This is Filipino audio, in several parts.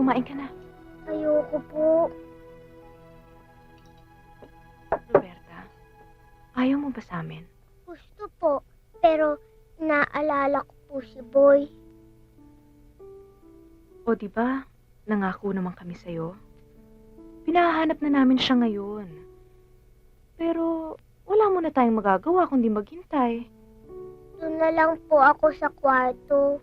kumain ka na. Ayoko po. Roberta, ayaw mo ba sa amin? Gusto po, pero naalala ko po si Boy. O di ba, nangako naman kami sa'yo. Pinahanap na namin siya ngayon. Pero wala mo na tayong magagawa kundi maghintay. Doon na lang po ako sa kwarto.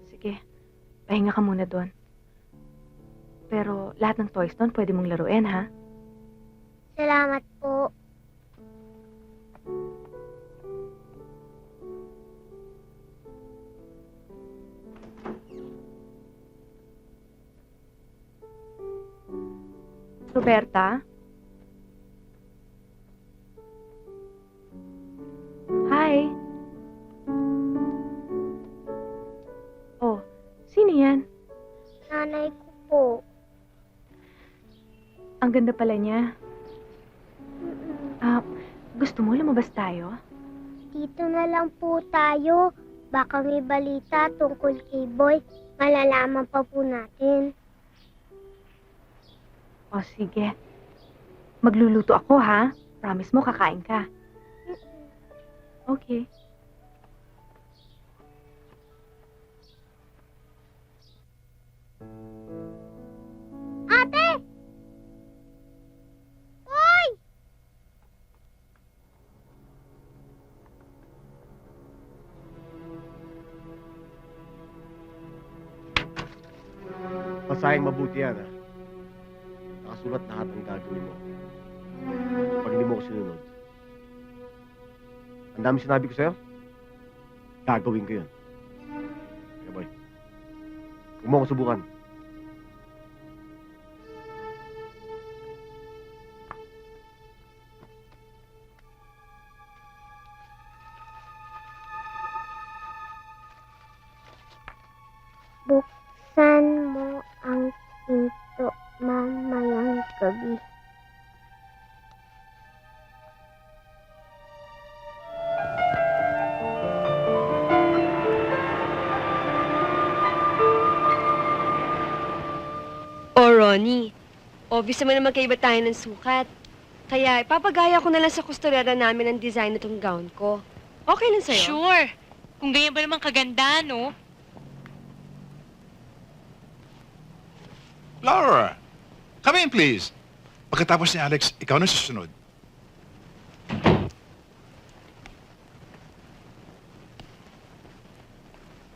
Sige, pahinga ka muna doon. Pero lahat ng toys doon pwede mong laruin, ha? Salamat po. Roberta? Hi. Oh, sino yan? Nanay ko po. Ang ganda pala niya. Gusto mo lumabas tayo? Dito na lang po tayo. Baka may balita tungkol kay Boy. Malalaman pa po natin. O sige. Magluluto ako, ha? Promise mo, kakain ka. Okay. Ate! Boy! Pasayang mabuti yan, ha? Nakasulat lahat ang gagawin mo. Pag hindi mo ko sinunod. Ang dami sinabi ko sa'yo, gagawin ko yun. Kaya boy, huwag mo ko subukan. Buksan mo ang pinto mamayang gabi. Oh, Ronnie, obvious naman na magkaiba tayo ng sukat. Kaya ipapagaya ko na lang sa kusturera namin ang design nitong gown ko. Okay lang sa'yo? Sure. Kung ganyan ba naman kaganda, no? Laura, come in please. Pagkatapos ni Alex, ikaw na susunod.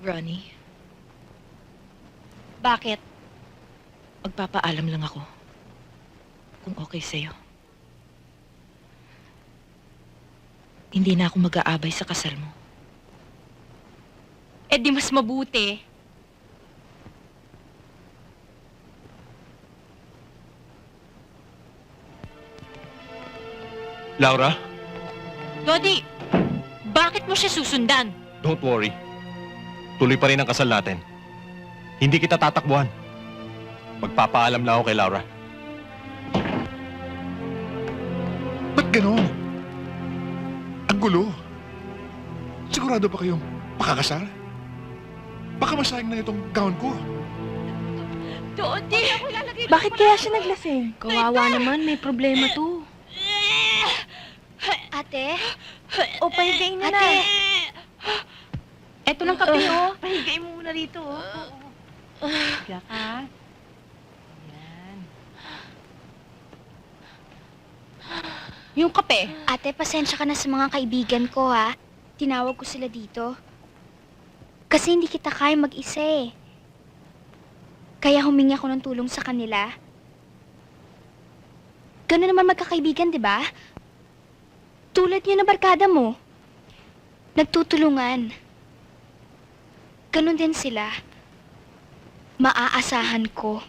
Ronnie. Bakit? Magpapaalam lang ako. Kung okay sa'yo. Hindi na ako mag-aabay sa kasal mo. Eh di mas mabuti. Laura, Dodi, bakit mo siya susundan? don't worry. Tuloy pa rin ang kasal natin. Hindi kita tatakbuhan. Magpapaalam lang ako kay Laura. Ba't ganon? Ang gulo. Sigurado ba kayong makakasal? Baka masayang na itong gown ko. Dodi! Bakit kaya siya naglasing? Kawawa naman, may problema to. Ate? O, pahigain mo na. Ate! Eto lang kape, oh. Pahigain mo muna rito, oh. Higa ka. Yan. Yung kape. Ate, pasensya ka na sa mga kaibigan ko, ha? Tinawag ko sila dito. Kasi hindi kita kaya mag-isa, eh. Kaya humingi ako ng tulong sa kanila. Gano'n naman magkakaibigan, di ba? Tulad niyo na barkada mo. Nagtutulungan. Ganon din sila. Maaasahan ko.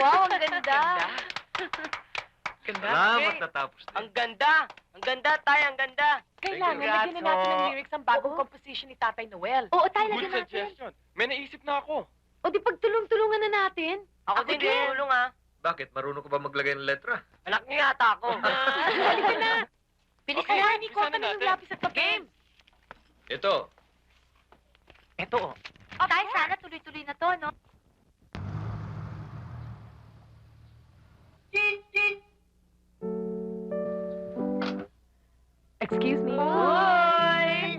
Wow, ang ganda. Salamat natapos din. Ang ganda! Ang ganda, Tay, ang ganda! Kailangan Congrats, lagyan na natin ng ho. lyrics ang bagong composition ni Tatay Noel. Oo, tayo Good lagyan natin. suggestion. May naisip na ako. O di pagtulong-tulungan na natin. Ako din, tulong ha. Bakit? Marunong ko ba maglagay ng letra? Anak niyo yata ako. Halika na. Bilis Okay, na, Arnie. Kuha umpisa ka na na yung natin. lapis at papel. Ito. Ito, oh. Tay, sana tuloy-tuloy na to, no? Excuse me. Hoy!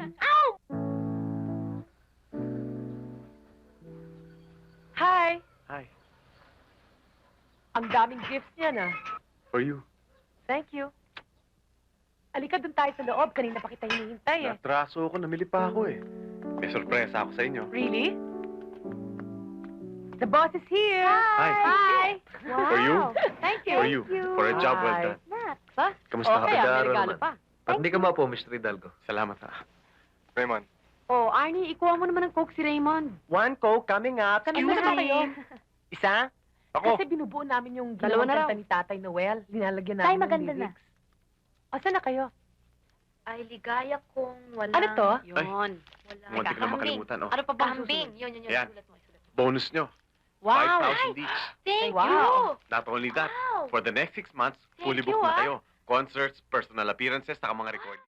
Hi. Hi. Ang daming gifts niyan, ah. For you. Thank you. Alika, dun tayo sa loob. Kanina pa kita hinihintay, eh. Natraso ako, namili pa ako eh. May sorpresa ako sa inyo. Really? The boss is here. Hi. Hi. Wow. For you? Thank you. For you. For a job well Hi. done. Ba? Kamusta ka? Okay, may Nag-aaral regalo naman. pa. At hindi ka mapo, Mr. Hidalgo. Salamat ha. Raymond. Oh, Arnie, ikuha mo naman ng Coke si Raymond. One Coke coming up. Kami na kayo. Isa? Ako. Kasi binubuo namin yung Dalawa ginawang na raw. kanta ni Tatay Noel. Linalagyan namin Tay, ng maganda na. lyrics. O, saan na kayo? Ay, ligaya kong wala. Ano to? Yun. Wala. Muntik na makalimutan. Oh. Ano pa ba? Kambing. Yun. Ayan. Sulat mo. Sulat mo. Bonus nyo. Wow. 5,000 each. Thank Wow. you. Not only that, Wow. for the next 6 months, fully Thank you, booked na ah. kayo. Concerts, personal appearances, saka mga recording.